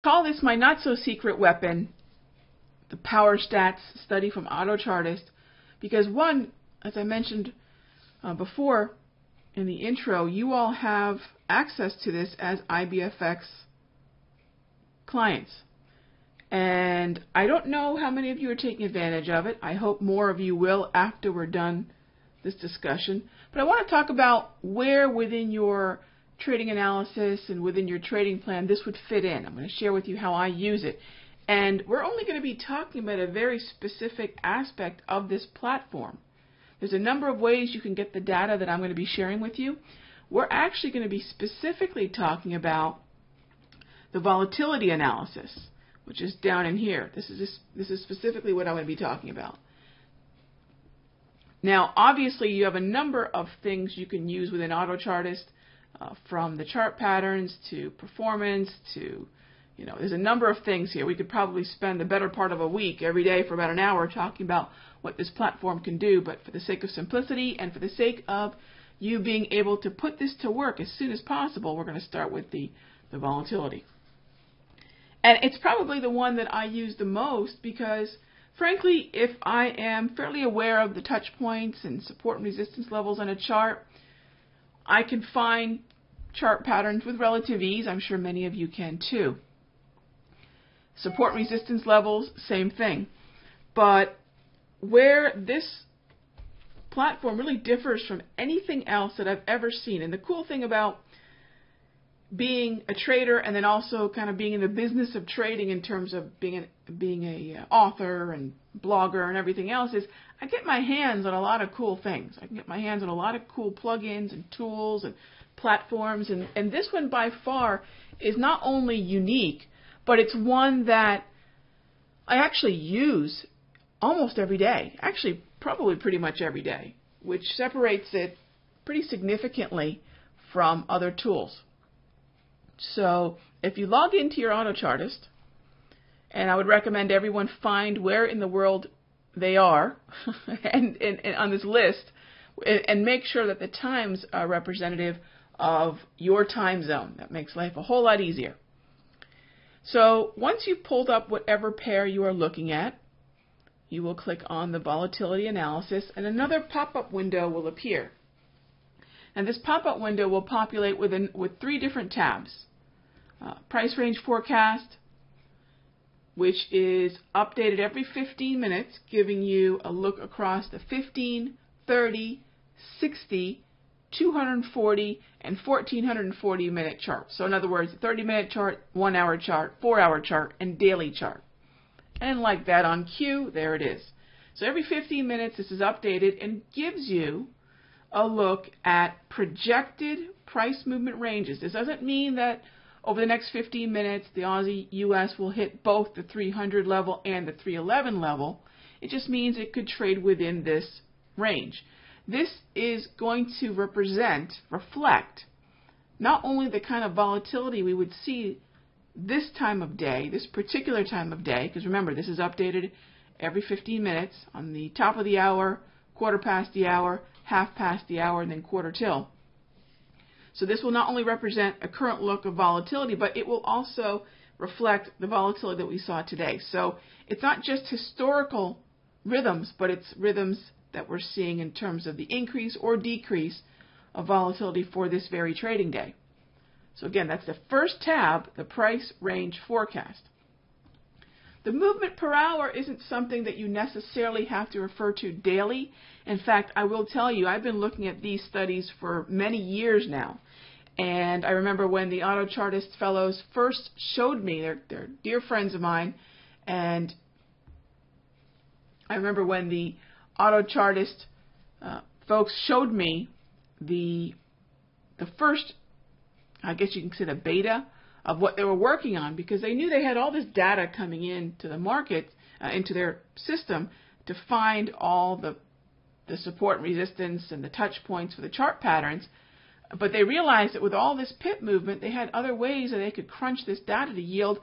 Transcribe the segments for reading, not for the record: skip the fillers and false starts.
call this my not-so-secret weapon, the Power Stats study from AutoChartist, because one, as I mentioned before in the intro, you all have access to this as IBFX clients. And I don't know how many of you are taking advantage of it. I hope more of you will after we're done this discussion. But I want to talk about where within your trading analysis and within your trading plan this would fit in. I'm going to share with you how I use it. And we're only going to be talking about a very specific aspect of this platform. There's a number of ways you can get the data that I'm going to be sharing with you. We're actually going to be specifically talking about the volatility analysis, which is down in here. This is specifically what I'm going to be talking about. Now, obviously, you have a number of things you can use within AutoChartist, from the chart patterns to performance to, there's a number of things here. We could probably spend the better part of a week every day for about an hour talking about what this platform can do, but for the sake of simplicity and for the sake of you being able to put this to work as soon as possible, we're going to start with the volatility. And it's probably the one that I use the most because, frankly, if I am fairly aware of the touch points and support and resistance levels on a chart, I can find chart patterns with relative ease. I'm sure many of you can too. Support and resistance levels, same thing. But where this platform really differs from anything else that I've ever seen, and the cool thing about being a trader and then also kind of being in the business of trading in terms of being a author and blogger and everything else is I get my hands on a lot of cool things. I can get my hands on a lot of cool plugins and tools and platforms, and this one by far is not only unique, but it's one that I actually use almost every day, actually probably pretty much every day, which separates it pretty significantly from other tools. So if you log into your AutoChartist, and I would recommend everyone find where in the world they are and on this list, and make sure that the times are representative of your time zone. That makes life a whole lot easier. So once you've pulled up whatever pair you are looking at, you will click on the volatility analysis and another pop-up window will appear. And this pop-up window will populate with three different tabs. Price range forecast, which is updated every 15 minutes, giving you a look across the 15, 30, 60, 240, and 1440 minute charts. So in other words, 30-minute chart, 1-hour chart, 4-hour chart, and daily chart. And like that on cue, there it is. So every 15 minutes this is updated and gives you a look at projected price movement ranges. This doesn't mean that over the next 15 minutes the Aussie US will hit both the 300 level and the 311 level. It just means it could trade within this range. This is going to reflect not only the kind of volatility we would see this time of day, this particular time of day, because remember this is updated every 15 minutes on the top of the hour, quarter past the hour, half past the hour, and then quarter till. So this will not only represent a current look of volatility, but it will also reflect the volatility that we saw today. So it's not just historical rhythms, but it's rhythms that we're seeing in terms of the increase or decrease of volatility for this very trading day. So again, that's the first tab, the price range forecast. The movement per hour isn't something that you necessarily have to refer to daily. In fact, I will tell you, I've been looking at these studies for many years now. And I remember when the AutoChartist fellows first showed me, they're dear friends of mine, and I remember when the AutoChartist folks showed me the first, I guess you can say, the beta of what they were working on, because they knew they had all this data coming into the market, into their system, to find all the support and resistance and the touch points for the chart patterns. But they realized that with all this pip movement, they had other ways that they could crunch this data to yield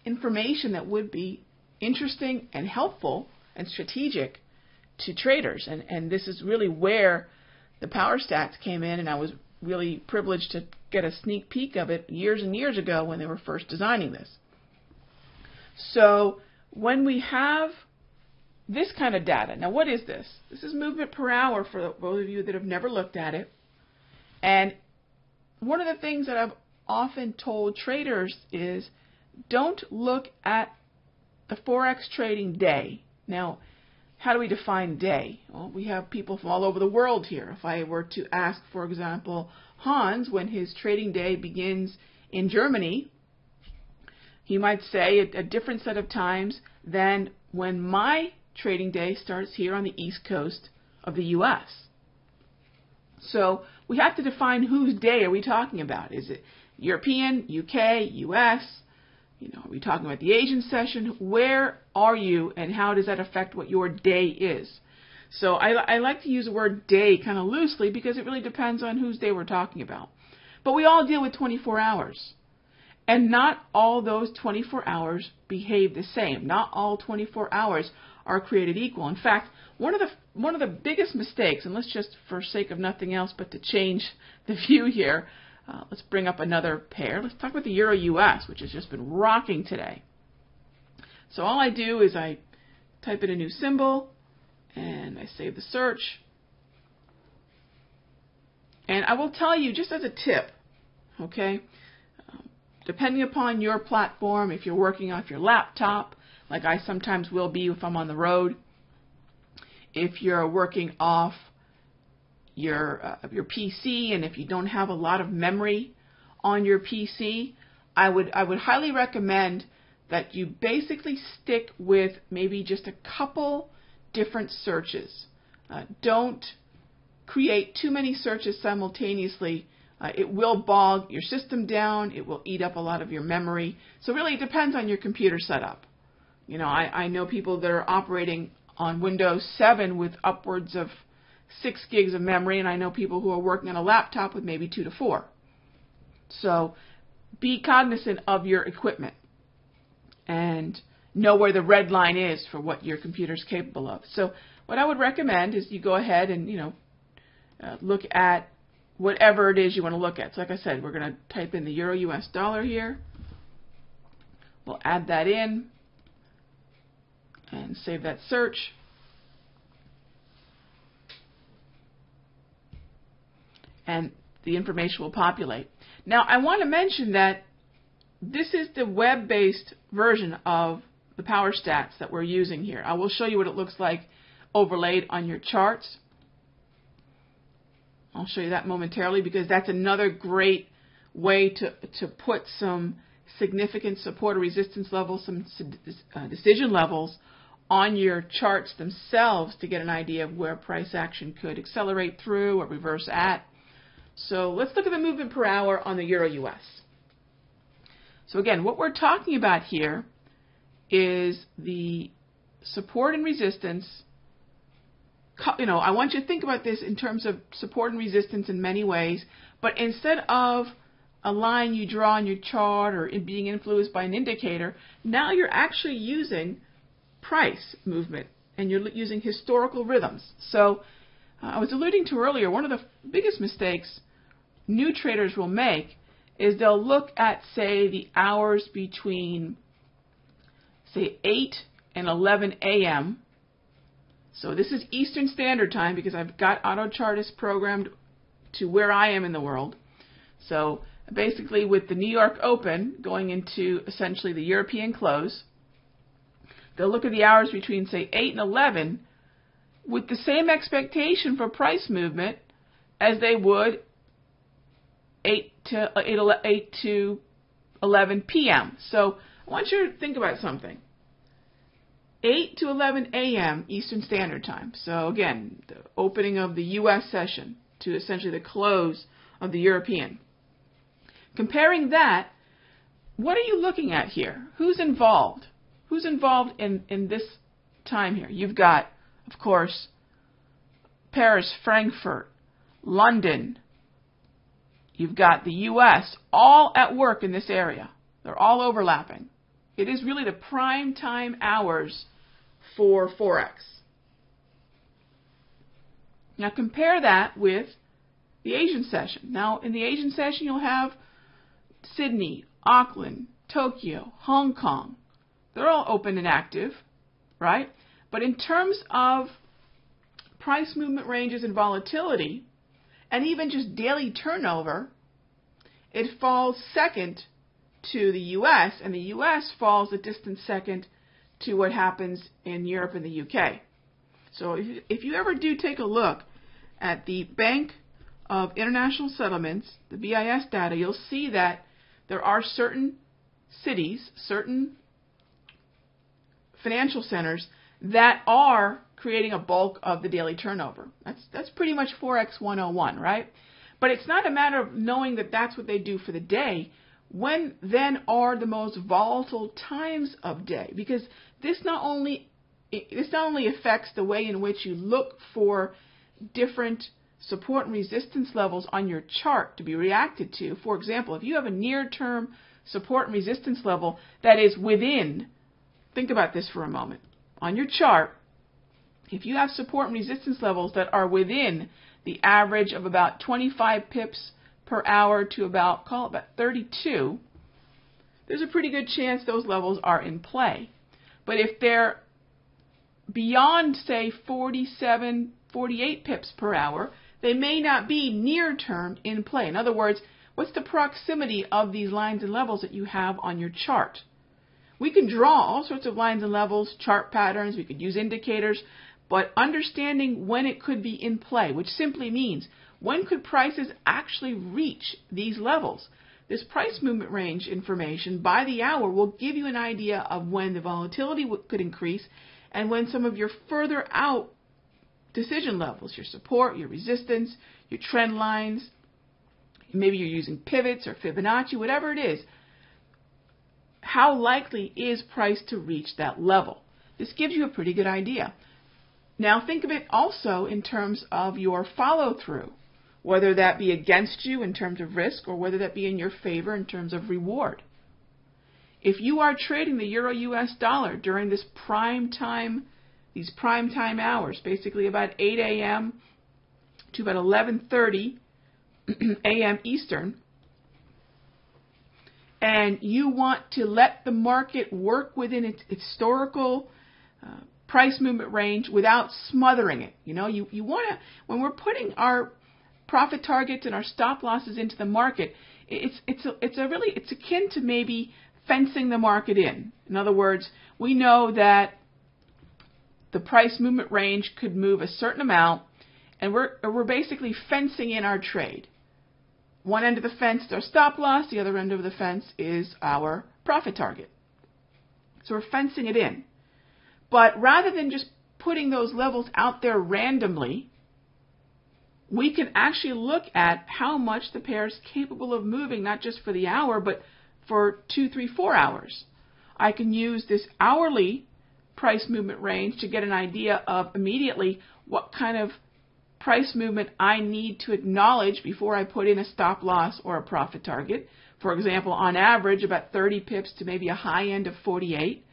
information that would be interesting and helpful and strategic to traders. And this is really where the Power Stats came in, and I was really privileged to get a sneak peek of it years and years ago when they were first designing this. So when we have this kind of data, now what is this? This is movement per hour for those of you that have never looked at it. And one of the things that I've often told traders is don't look at the Forex trading day. Now, how do we define day? Well, we have people from all over the world here. If I were to ask, for example, Hans, when his trading day begins in Germany, he might say a different set of times than when my trading day starts here on the East Coast of the U.S. So we have to define whose day are we talking about. Is it European, UK, U.S.? Are we talking about the Asian session? Where are you, and how does that affect what your day is? So I like to use the word day kind of loosely because it really depends on whose day we're talking about. But we all deal with 24 hours. And not all those 24 hours behave the same. Not all 24 hours are created equal. In fact, one of the biggest mistakes, and let's just, for sake of nothing else but to change the view here, let's bring up another pair. Let's talk about the Euro-US, which has just been rocking today. So all I do is I type in a new symbol, and I save the search. And I will tell you, just as a tip, okay, depending upon your platform, if you're working off your laptop, like I sometimes will be if I'm on the road, if you're working off your PC, and if you don't have a lot of memory on your PC, I would highly recommend that you basically stick with maybe just a couple different searches. Don't create too many searches simultaneously. It will bog your system down. It will eat up a lot of your memory. So really it depends on your computer setup. I know people that are operating on Windows 7 with upwards of 6 gigs of memory, and I know people who are working on a laptop with maybe 2 to 4. So be cognizant of your equipment and know where the red line is for what your computer is capable of. So what I would recommend is you go ahead and look at whatever it is you want to look at. So like I said, we're going to type in the Euro-US dollar here. We'll add that in and save that search. And the information will populate. Now, I want to mention that this is the web-based version of the Power Stats that we're using here. I will show you what it looks like overlaid on your charts. I'll show you that momentarily because that's another great way to put some significant support or resistance levels, some decision levels on your charts themselves to get an idea of where price action could accelerate through or reverse at. So let's look at the movement per hour on the Euro-US. So again, what we're talking about here is the support and resistance. I want you to think about this in terms of support and resistance in many ways, but instead of a line you draw on your chart or it being influenced by an indicator, now you're actually using price movement and you're using historical rhythms. So I was alluding to earlier, one of the biggest mistakes new traders will make is they'll look at, say, the hours between, say, 8 and 11 a.m. So this is Eastern Standard Time because I've got AutoChartist programmed to where I am in the world. So basically with the New York Open going into essentially the European close, they'll look at the hours between, say, 8 and 11 with the same expectation for price movement as they would 8 to 11 p.m. So I want you to think about something. 8 to 11 a.m. Eastern Standard Time. So again, the opening of the U.S. session to essentially the close of the European. Comparing that, what are you looking at here? Who's involved? Who's involved in this time here? You've got, of course, Paris, Frankfurt, London. You've got the U.S. all at work in this area. They're all overlapping. It is really the prime time hours for Forex. Now compare that with the Asian session. Now, in the Asian session, you'll have Sydney, Auckland, Tokyo, Hong Kong. They're all open and active, right? But in terms of price movement ranges and volatility, and even just daily turnover, it falls second to the U.S., and the U.S. falls a distant second to what happens in Europe and the UK. So if you ever do take a look at the Bank of International Settlements, the BIS data, you'll see that there are certain cities, certain financial centers that are creating a bulk of the daily turnover. That's pretty much Forex 101, right? But it's not a matter of knowing that that's what they do for the day. When then are the most volatile times of day? Because this not only affects the way in which you look for different support and resistance levels on your chart to be reacted to. For example, if you have a near-term support and resistance level that is within, think about this for a moment. On your chart, if you have support and resistance levels that are within the average of about 25 pips per hour to about 32, there's a pretty good chance those levels are in play. But if they're beyond, say, 47, 48 pips per hour, they may not be near term in play. In other words, what's the proximity of these lines and levels that you have on your chart? We can draw all sorts of lines and levels, chart patterns, we could use indicators, but understanding when it could be in play, which simply means when could prices actually reach these levels? This price movement range information by the hour will give you an idea of when the volatility could increase and when some of your further out decision levels, your support, your resistance, your trend lines, maybe you're using pivots or Fibonacci, whatever it is, how likely is price to reach that level? This gives you a pretty good idea. Now think of it also in terms of your follow-through, whether that be against you in terms of risk or whether that be in your favor in terms of reward. If you are trading the Euro-US dollar during this prime time, these prime time hours, basically about 8 a.m. to about 11:30 a.m. Eastern, and you want to let the market work within its historical price movement range without smothering it. You know, you want to, when we're putting our profit targets and our stop losses into the market, it's akin to maybe fencing the market in. In other words, we know that the price movement range could move a certain amount, and we're basically fencing in our trade. One end of the fence is our stop loss, the other end of the fence is our profit target. So we're fencing it in. But rather than just putting those levels out there randomly, we can actually look at how much the pair is capable of moving, not just for the hour, but for 2, 3, 4 hours. I can use this hourly price movement range to get an idea of immediately what kind of price movement I need to acknowledge before I put in a stop loss or a profit target. For example, on average, about 30 pips to maybe a high end of 48.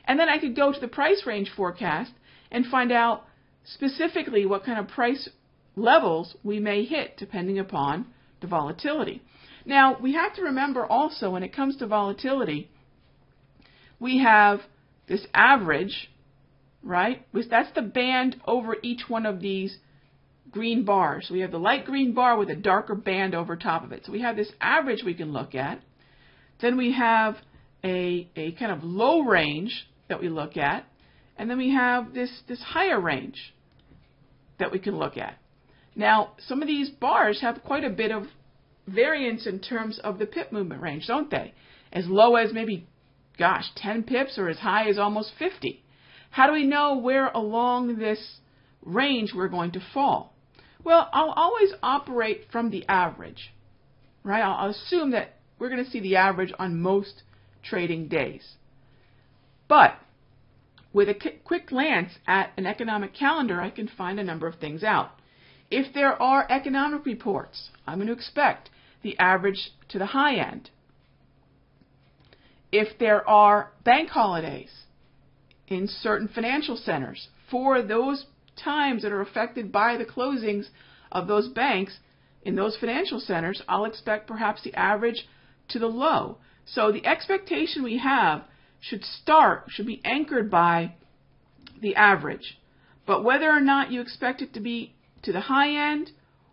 And then I could go to the price range forecast and find out specifically what kind of price levels we may hit depending upon the volatility. Now, we have to remember also when it comes to volatility, we have this average, right? That's the band over each one of these green bars. So we have the light green bar with a darker band over top of it. So we have this average we can look at. Then we have a kind of low range that we look at. And then we have this higher range that we can look at. Now, some of these bars have quite a bit of variance in terms of the pip movement range, don't they? As low as maybe, 10 pips or as high as almost 50. How do we know where along this range we're going to fall? Well, I'll always operate from the average, right? I'll assume that we're going to see the average on most trading days. But with a quick glance at an economic calendar, I can find a number of things out. If there are economic reports, I'm going to expect the average to the high end. If there are bank holidays in certain financial centers, for those times that are affected by the closings of those banks, in those financial centers, I'll expect perhaps the average to the low. So the expectation we have should be anchored by the average. But whether or not you expect it to be to the high end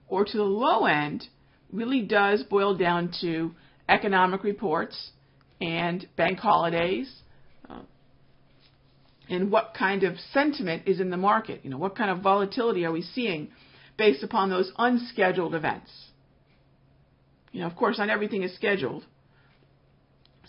or to the low end really does boil down to economic reports and bank holidays, and what kind of sentiment is in the market. What kind of volatility are we seeing based upon those unscheduled events? Of course, not everything is scheduled.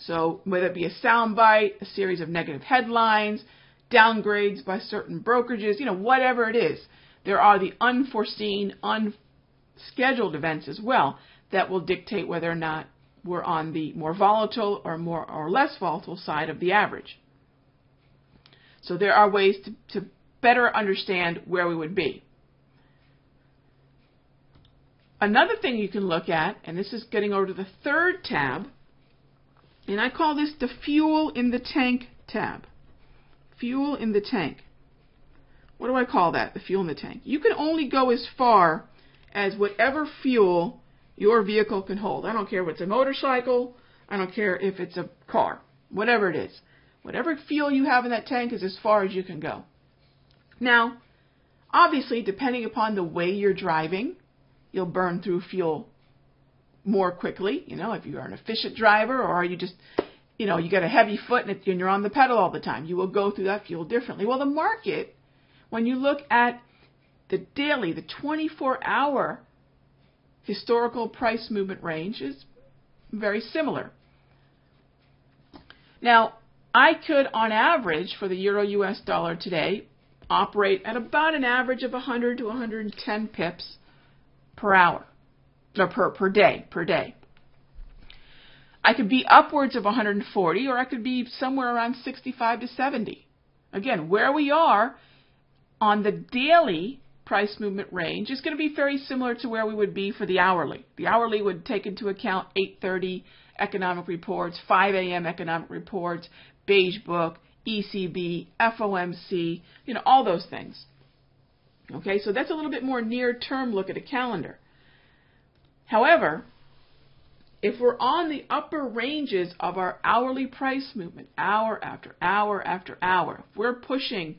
So whether it be a soundbite, a series of negative headlines, downgrades by certain brokerages, whatever it is, there are the unforeseen, unscheduled events as well that will dictate whether or not we're on the more volatile or less volatile side of the average. So there are ways to better understand where we would be. Another thing you can look at, and this is getting over to the third tab, and I call this the fuel in the tank tab. Fuel in the tank. What do I call that, the fuel in the tank? You can only go as far as whatever fuel your vehicle can hold. I don't care if it's a motorcycle. I don't care if it's a car. Whatever it is. Whatever fuel you have in that tank is as far as you can go. Now, obviously, depending upon the way you're driving, you'll burn through fuel more quickly. If you're an efficient driver, or are you just, you got a heavy foot and you're on the pedal all the time, you will go through that fuel differently. Well, the market, when you look at the daily, the 24-hour historical price movement range, is very similar. Now, I could, on average, for the Euro-US dollar today, operate at about an average of 100 to 110 pips per hour, or per day. I could be upwards of 140, or I could be somewhere around 65 to 70. Again, where we are on the daily price movement range is going to be very similar to where we would be for the hourly. The hourly would take into account 8:30 economic reports, 5 a.m. economic reports, Beige Book, ECB, FOMC, all those things. Okay, so that's a little bit more near-term look at a calendar. However, if we're on the upper ranges of our hourly price movement, hour after hour after hour, if we're pushing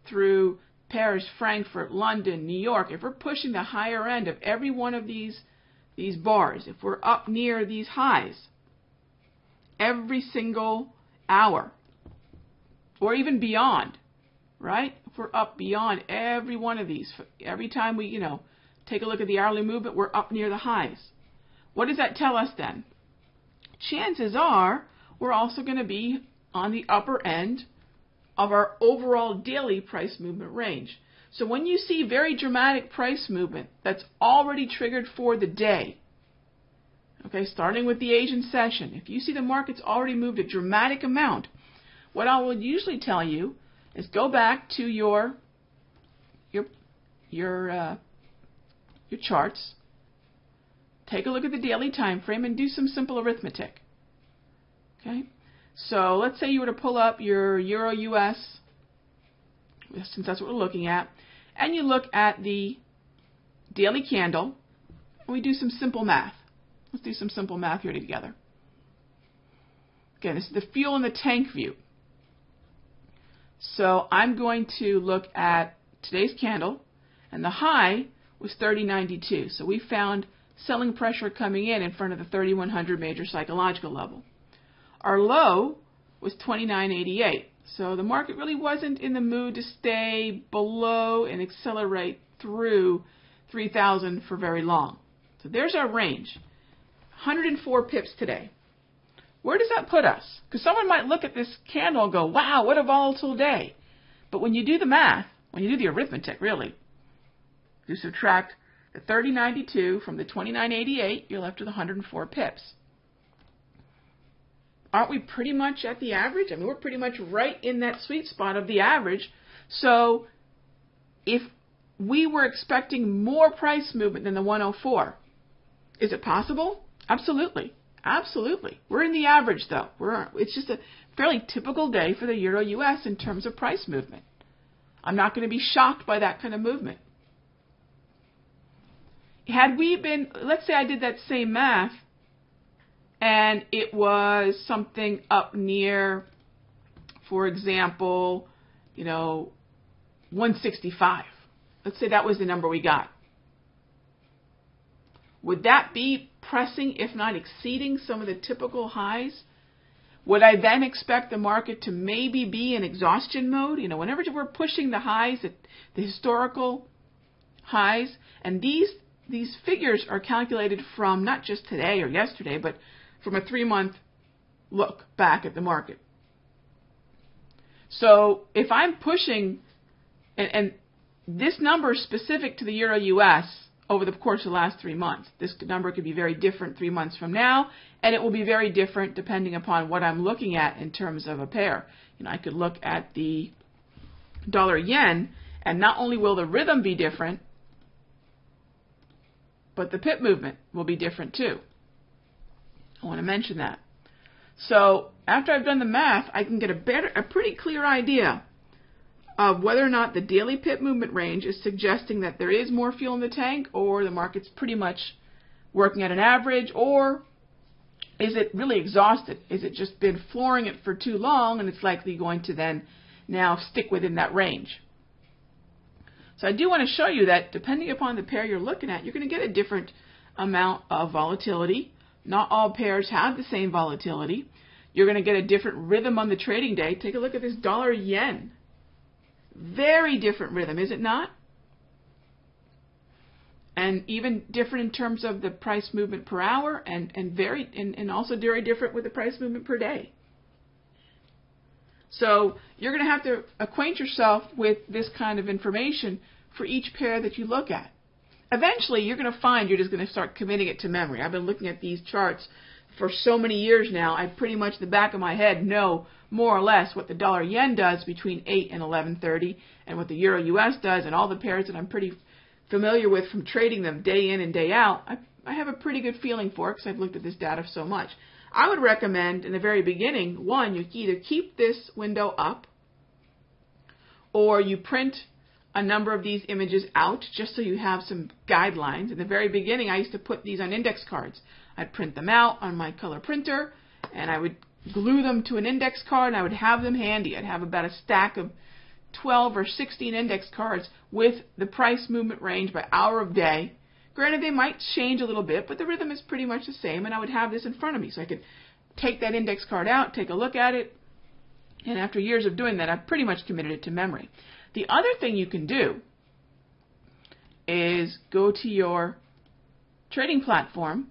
through Paris, Frankfurt, London, New York, if we're pushing the higher end of every one of these bars, if we're up near these highs every single hour, or even beyond, right? If we're up beyond every one of these, every time we, take a look at the hourly movement, we're up near the highs. What does that tell us then? Chances are we're also going to be on the upper end of our overall daily price movement range. So when you see very dramatic price movement that's already triggered for the day, okay, starting with the Asian session, if you see the market's already moved a dramatic amount, what I will usually tell you is go back to your charts, take a look at the daily time frame, and do some simple arithmetic. Okay, so let's say you were to pull up your Euro-US, since that's what we're looking at, and you look at the daily candle, and we do some simple math. Let's do some simple math here together. Again, this is the fuel in the tank view. So I'm going to look at today's candle, and the high was 30.92. So we found selling pressure coming in front of the 3100 major psychological level. Our low was 29.88. So the market really wasn't in the mood to stay below and accelerate through 3,000 for very long. So there's our range. 104 pips today. Where does that put us? Because someone might look at this candle and go, wow, what a volatile day. But when you do the math, when you do the arithmetic, really, you subtract the 30.92 from the 29.88, you're left with 104 pips. Aren't we pretty much at the average? I mean, we're pretty much right in that sweet spot of the average. So if we were expecting more price movement than the 104, is it possible? Absolutely. Absolutely. We're in the average, though. It's just a fairly typical day for the Euro-US in terms of price movement. I'm not going to be shocked by that kind of movement. had we been, let's say I did that same math and it was something up near, for example, 165. Let's say that was the number we got. Would that be pressing, if not exceeding, some of the typical highs? Would I then expect the market to maybe be in exhaustion mode? Whenever we're pushing the highs, the historical highs, and these figures are calculated from not just today or yesterday, but from a 3-month look back at the market. So if I'm pushing, and this number is specific to the Euro-US over the course of the last 3 months. This number could be very different 3 months from now, and it will be very different depending upon what I'm looking at in terms of a pair. I could look at the dollar-yen, and not only will the rhythm be different, but the pip movement will be different too. I want to mention that. So after I've done the math, I can get a pretty clear idea of whether or not the daily pip movement range is suggesting that there is more fuel in the tank, or the market's pretty much working at an average, or is it really exhausted? Is it just been flooring it for too long and it's likely going to then now stick within that range? So I do want to show you that depending upon the pair you're looking at, you're going to get a different amount of volatility. Not all pairs have the same volatility. You're going to get a different rhythm on the trading day. Take a look at this dollar-yen. Very different rhythm, is it not? And even different in terms of the price movement per hour, and also very different with the price movement per day. So you're going to have to acquaint yourself with this kind of information for each pair that you look at. Eventually, you're going to find you're just going to start committing it to memory. I've been looking at these charts for so many years now. I pretty much, the back of my head, know more or less what the dollar-yen does between 8 and 11:30, and what the Euro-US does, and all the pairs that I'm pretty familiar with from trading them day in and day out. I have a pretty good feeling for it because I've looked at this data so much. I would recommend in the very beginning, one, you either keep this window up, or you print a number of these images out just so you have some guidelines. In the very beginning, I used to put these on index cards. I'd print them out on my color printer, and I would glue them to an index card, and I would have them handy. I'd have about a stack of 12 or 16 index cards with the price movement range by hour of day. Granted, they might change a little bit, but the rhythm is pretty much the same, and I would have this in front of me. So I could take that index card out, take a look at it, and after years of doing that, I've pretty much committed it to memory. The other thing you can do is go to your trading platform,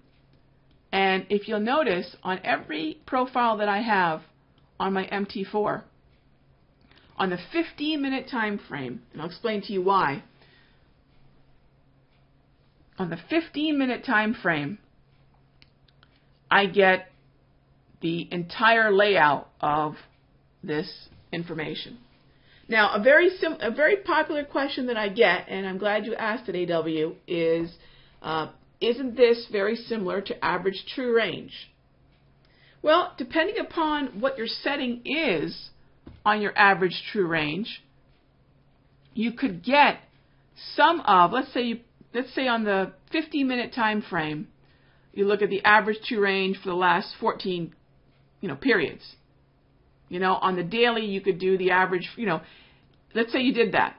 and if you'll notice, on every profile that I have on my MT4, on the 15-minute time frame, and I'll explain to you why, on the 15-minute time frame, I get the entire layout of this information. Now, a very popular question that I get, and I'm glad you asked it, AW, is, isn't this very similar to average true range? Well, depending upon what your setting is on your average true range, you could get some of, let's say on the 50-minute time frame, you look at the average true range for the last 14, periods. On the daily, you could do the average, let's say you did that.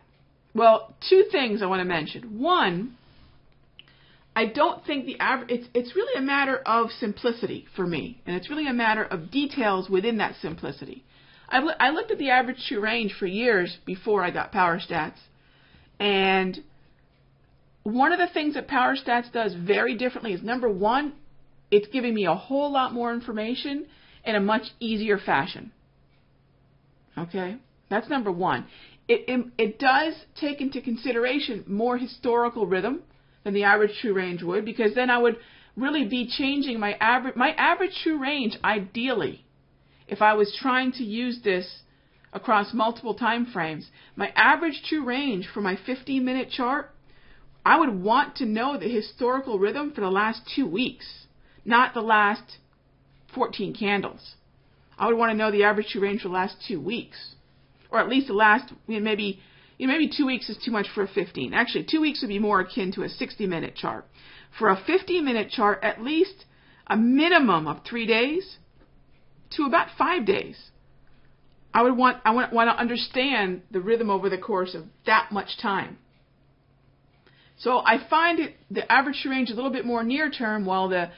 Well, two things I want to mention. One, I don't think the average, it's really a matter of simplicity for me, and it's really a matter of details within that simplicity. I looked at the average true range for years before I got PowerStats, and one of the things that PowerStats does very differently is, number one, it's giving me a whole lot more information in a much easier fashion. Okay? That's number one. It does take into consideration more historical rhythm than the average true range would, because then I would really be changing my average true range. Ideally, if I was trying to use this across multiple time frames, my average true range for my 15-minute chart, I would want to know the historical rhythm for the last 2 weeks, not the last 14 candles. I would want to know the average true range for the last 2 weeks, or at least the last maybe maybe 2 weeks is too much for a 15. Actually, 2 weeks would be more akin to a 60-minute chart. For a 15-minute chart, at least a minimum of 3 days to about 5 days. I want to understand the rhythm over the course of that much time. So I find the average true range a little bit more near term, while the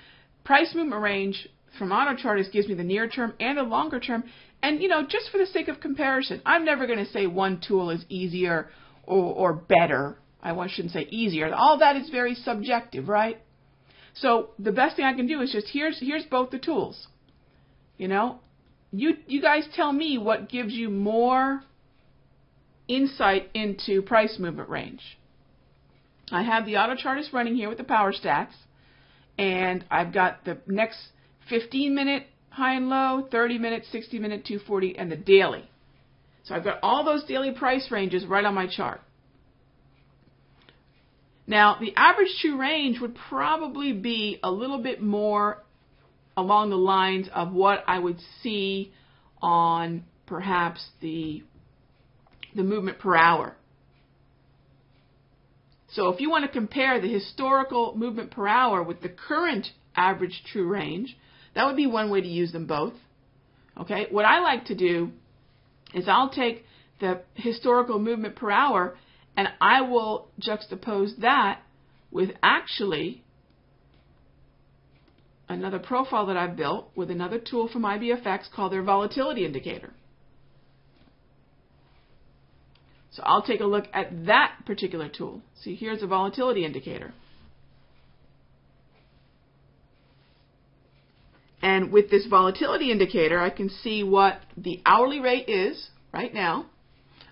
price movement range from AutoChartist gives me the near term and the longer term. And, just for the sake of comparison, I'm never going to say one tool is easier or better. I shouldn't say easier. All that is very subjective, right? So the best thing I can do is just, here's both the tools. You guys tell me what gives you more insight into price movement range. I have the AutoChartist running here with the power stats, and I've got the next 15-minute high and low, 30-minute, 60-minute, 240, and the daily. So I've got all those daily price ranges right on my chart. Now, the average true range would probably be a little bit more along the lines of what I would see on perhaps the movement per hour. So if you want to compare the historical movement per hour with the current average true range, that would be one way to use them both. Okay, what I like to do is I'll take the historical movement per hour and I will juxtapose that with actually another profile that I've built with another tool from IBFX called their volatility indicator. So I'll take a look at that particular tool. See, here's a volatility indicator. And with this volatility indicator, I can see what the hourly rate is right now.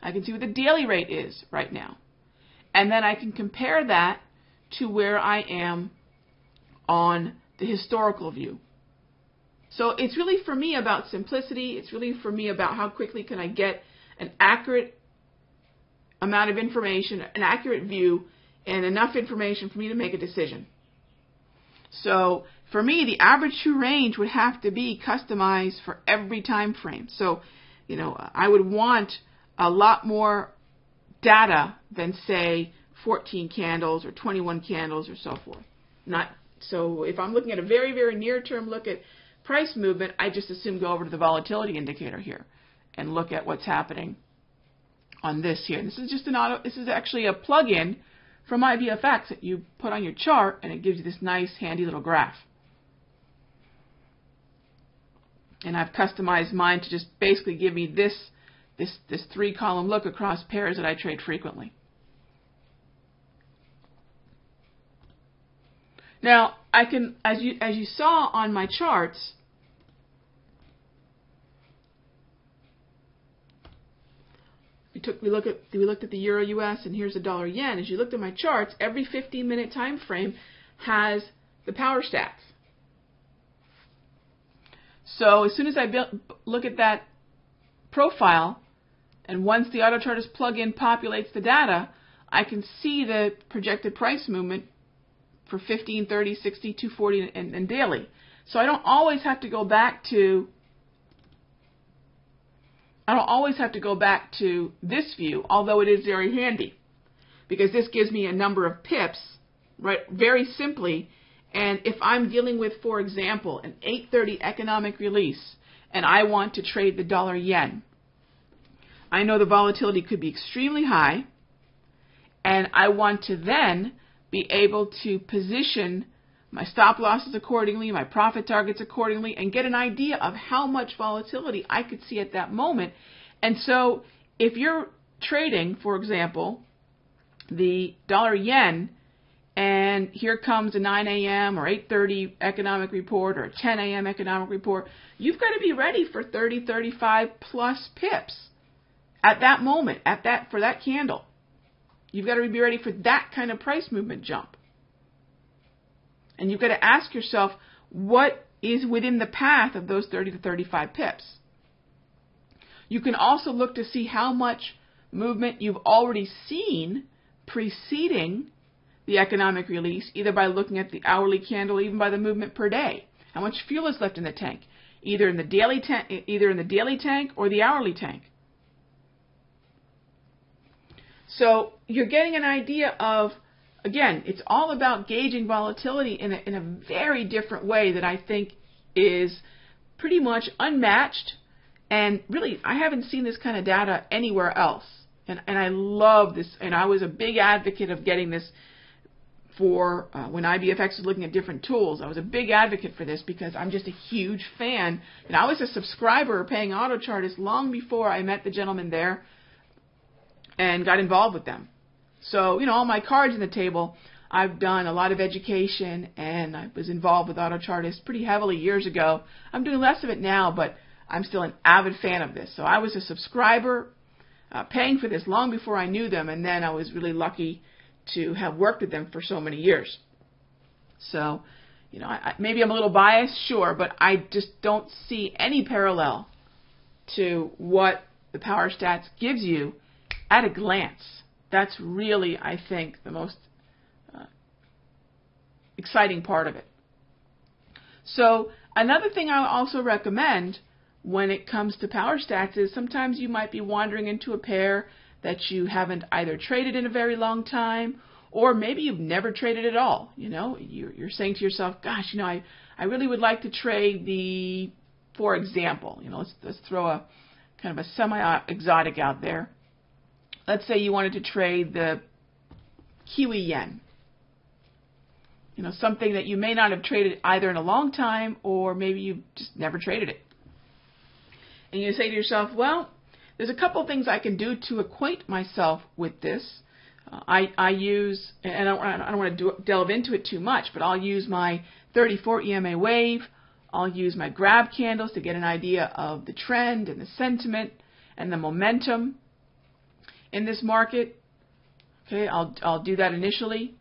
I can see what the daily rate is right now. And then I can compare that to where I am on the historical view. So it's really for me about simplicity. It's really for me about how quickly can I get an accurate amount of information, an accurate view, and enough information for me to make a decision. So for me, the average true range would have to be customized for every time frame. So, I would want a lot more data than, say, 14 candles or 21 candles or so forth. So if I'm looking at a very, very near-term look at price movement, I just assume go over to the volatility indicator here and look at what's happening on this here. This is just this is actually a plug-in from IBFX that you put on your chart, and it gives you this nice, handy little graph. And I've customized mine to just basically give me this 3-column look across pairs that I trade frequently. Now, I can, as you saw on my charts, we looked at the Euro US, and here's the dollar yen. As you looked at my charts, every 15-minute time frame has the power stats. So as soon as I look at that profile, and once the AutoChartist plugin populates the data, I can see the projected price movement for 15, 30, 60, 240, and daily. So I don't always have to go back to this view, although it is very handy, because this gives me a number of pips, right, very simply. And if I'm dealing with, for example, an 8:30 economic release, and I want to trade the dollar yen, I know the volatility could be extremely high, and I want to then be able to position my stop losses accordingly, my profit targets accordingly, and get an idea of how much volatility I could see at that moment. And so if you're trading, for example, the dollar yen, and here comes a 9 a.m. or 8:30 economic report or a 10 a.m. economic report, you've got to be ready for 30, 35 plus pips at that moment, for that candle. You've got to be ready for that kind of price movement jump. And you've got to ask yourself, what is within the path of those 30 to 35 pips? You can also look to see how much movement you've already seen preceding the economic release, either by looking at the hourly candle, even by the movement per day. How much fuel is left in the tank, either in the daily tank or the hourly tank. So you're getting an idea of, again, it's all about gauging volatility in a very different way that I think is pretty much unmatched. And really, I haven't seen this kind of data anywhere else. And I love this. And I was a big advocate of getting this for when IBFX was looking at different tools. I was a big advocate for this because I'm just a huge fan. And I was a subscriber paying AutoChartist long before I met the gentleman there and got involved with them. So, all my cards in the table, I've done a lot of education, and I was involved with AutoChartist pretty heavily years ago. I'm doing less of it now, but I'm still an avid fan of this. So I was a subscriber paying for this long before I knew them, and then I was really lucky to have worked with them for so many years. So, maybe I'm a little biased, sure, but I just don't see any parallel to what the Power Stats gives you at a glance. That's really, I think, the most exciting part of it. So another thing I also recommend when it comes to Power Stats is sometimes you might be wandering into a pair that you haven't either traded in a very long time, or maybe you've never traded at all. You're saying to yourself, gosh, I really would like to trade for example, let's throw a kind of a semi-exotic out there. Let's say you wanted to trade the Kiwi yen. Something that you may not have traded either in a long time, or maybe you've just never traded it. And you say to yourself, well, there's a couple of things I can do to acquaint myself with this. I use, and I don't want to delve into it too much, but I'll use my 34 EMA wave. I'll use my grab candles to get an idea of the trend and the sentiment and the momentum in this market. Okay, I'll do that initially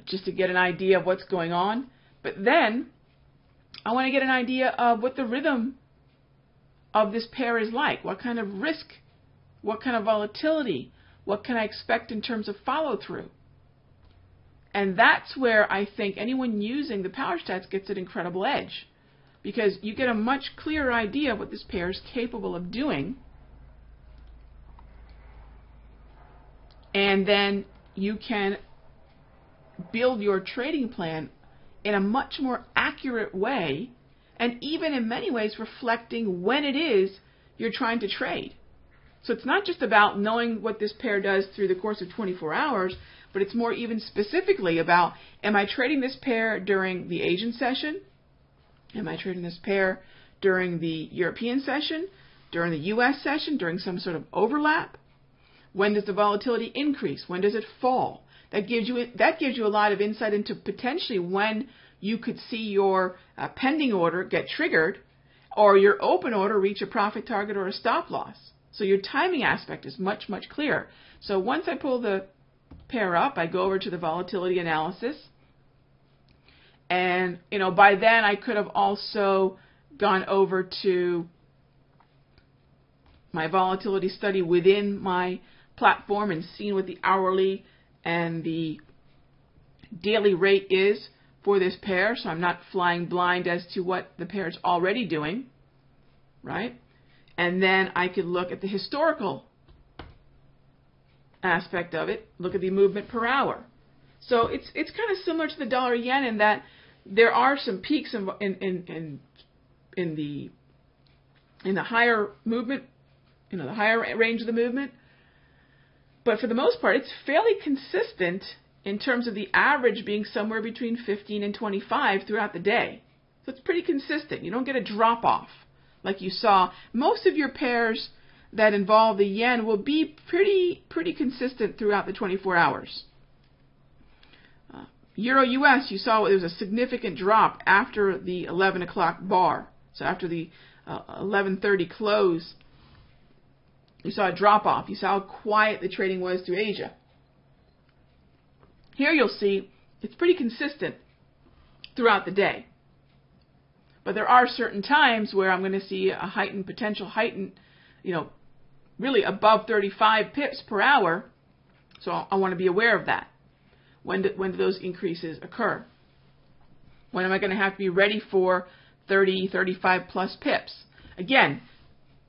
just to get an idea of what's going on. But then I want to get an idea of what the rhythm of this pair is like. What kind of risk, what kind of volatility, what can I expect in terms of follow-through? And that's where I think anyone using the Power Stats gets an incredible edge, because you get a much clearer idea of what this pair is capable of doing, and then you can build your trading plan in a much more accurate way, and even in many ways reflecting when it is you're trying to trade. So it's not just about knowing what this pair does through the course of 24 hours, but it's more even specifically about, am I trading this pair during the Asian session? Am I trading this pair during the European session, during the US session, during some sort of overlap? When does the volatility increase? When does it fall? That gives you a lot of insight into potentially when you could see your pending order get triggered, or your open order reach a profit target or a stop loss. So your timing aspect is much, much clearer. So once I pull the pair up, I go over to the volatility analysis. And, by then I could have also gone over to my volatility study within my platform and seen what the hourly and the daily rate is for this pair. So I'm not flying blind as to what the pair is already doing, right? And then I could look at the historical aspect of it, look at the movement per hour. So it's kind of similar to the dollar yen in that there are some peaks in the higher movement, the higher range of the movement. But for the most part, it's fairly consistent in terms of the average being somewhere between 15 and 25 throughout the day. So it's pretty consistent. You don't get a drop off like you saw. Most of your pairs that involve the yen will be pretty consistent throughout the 24 hours. Euro US, you saw there was a significant drop after the 11 o'clock bar. So after the 11:30 close, you saw a drop off. You saw how quiet the trading was through Asia. Here you'll see it's pretty consistent throughout the day. But there are certain times where I'm going to see a potential heightened, really above 35 pips per hour. So I want to be aware of that. When do those increases occur? When am I going to have to be ready for 30, 35 plus pips? Again,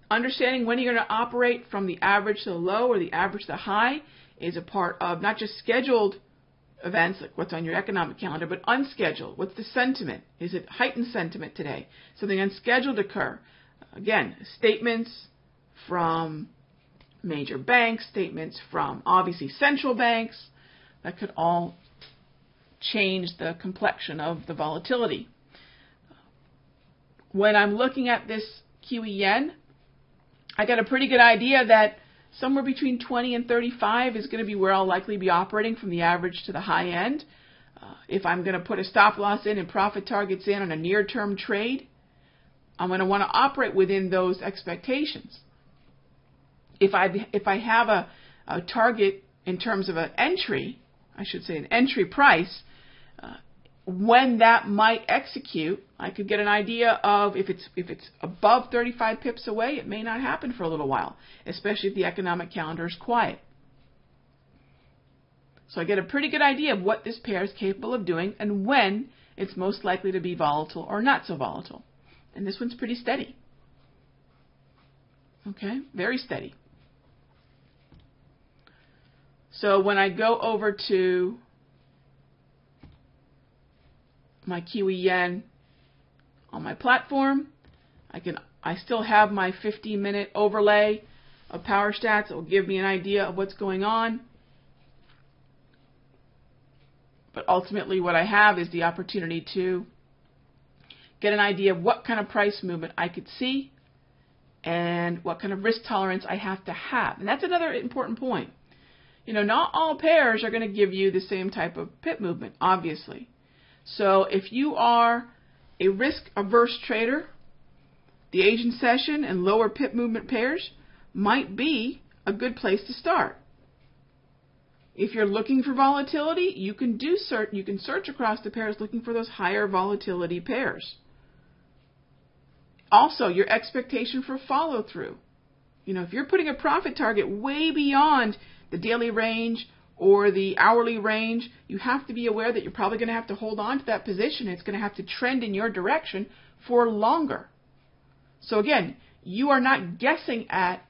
understanding when you're going to operate from the average to the low or the average to the high is a part of not just scheduled events, like what's on your economic calendar, but unscheduled. What's the sentiment? Is it heightened sentiment today? Something unscheduled occur? Again, statements from major banks, statements from obviously central banks, that could all change the complexion of the volatility. When I'm looking at this Kiwi yen, I got a pretty good idea that somewhere between 20 and 35 is going to be where I'll likely be operating from the average to the high end. If I'm going to put a stop loss in and profit targets in on a near-term trade, I'm going to want to operate within those expectations. If I have a target in terms of an entry, I should say an entry price, when that might execute, I could get an idea of if it's above 35 pips away, it may not happen for a little while, especially if the economic calendar is quiet. So I get a pretty good idea of what this pair is capable of doing and when it's most likely to be volatile or not so volatile. And this one's pretty steady. Okay, very steady. So when I go over to my Kiwi yen on my platform, I still have my 15-minute overlay of power stats that will give me an idea of what's going on. But ultimately what I have is the opportunity to get an idea of what kind of price movement I could see and what kind of risk tolerance I have to have. And that's another important point. You know, not all pairs are going to give you the same type of pip movement, obviously. So if you are a risk-averse trader, the Asian session and lower pip movement pairs might be a good place to start. If you're looking for volatility, you can search across the pairs looking for those higher volatility pairs. Also, your expectation for follow-through. You know, if you're putting a profit target way beyond the daily range or the hourly range, you have to be aware that you're probably going to have to hold on to that position. It's going to have to trend in your direction for longer. So again, you are not guessing at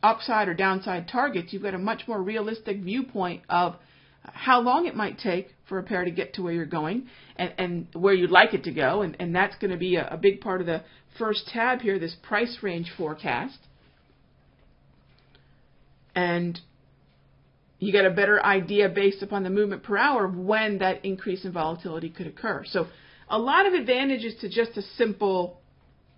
upside or downside targets. You've got a much more realistic viewpoint of how long it might take for a pair to get to where you're going and where you'd like it to go. And that's going to be a big part of the first tab here, this price range forecast. And you get a better idea based upon the movement per hour of when that increase in volatility could occur. So a lot of advantages to just a simple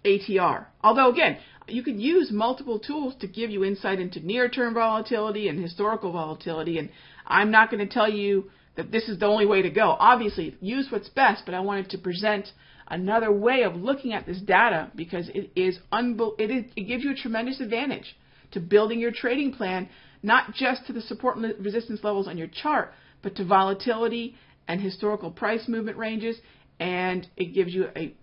ATR. Although, again, you could use multiple tools to give you insight into near-term volatility and historical volatility. And I'm not going to tell you that this is the only way to go. Obviously, use what's best, but I wanted to present another way of looking at this data because it gives you a tremendous advantage to building your trading plan, not just to the support and resistance levels on your chart, but to volatility and historical price movement ranges, and it gives you a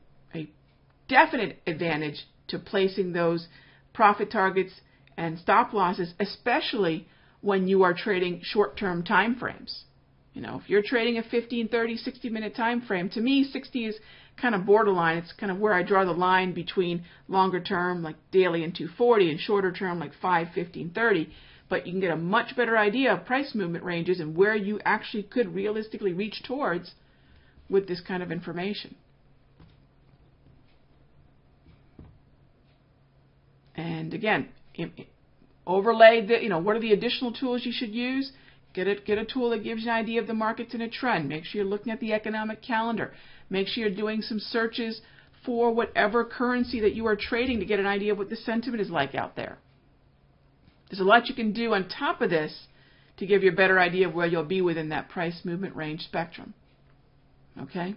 definite advantage to placing those profit targets and stop losses, especially when you are trading short-term time frames. You know, if you're trading a 15, 30, 60-minute time frame, to me, 60 is kind of borderline. It's kind of where I draw the line between longer term, like daily and 240, and shorter term, like 5, 15, 30. But you can get a much better idea of price movement ranges and where you actually could realistically reach towards with this kind of information. And again, overlay what are the additional tools you should use? Get a tool that gives you an idea of the markets in a trend. Make sure you're looking at the economic calendar. Make sure you're doing some searches for whatever currency that you are trading to get an idea of what the sentiment is like out there. There's a lot you can do on top of this to give you a better idea of where you'll be within that price movement range spectrum. Okay?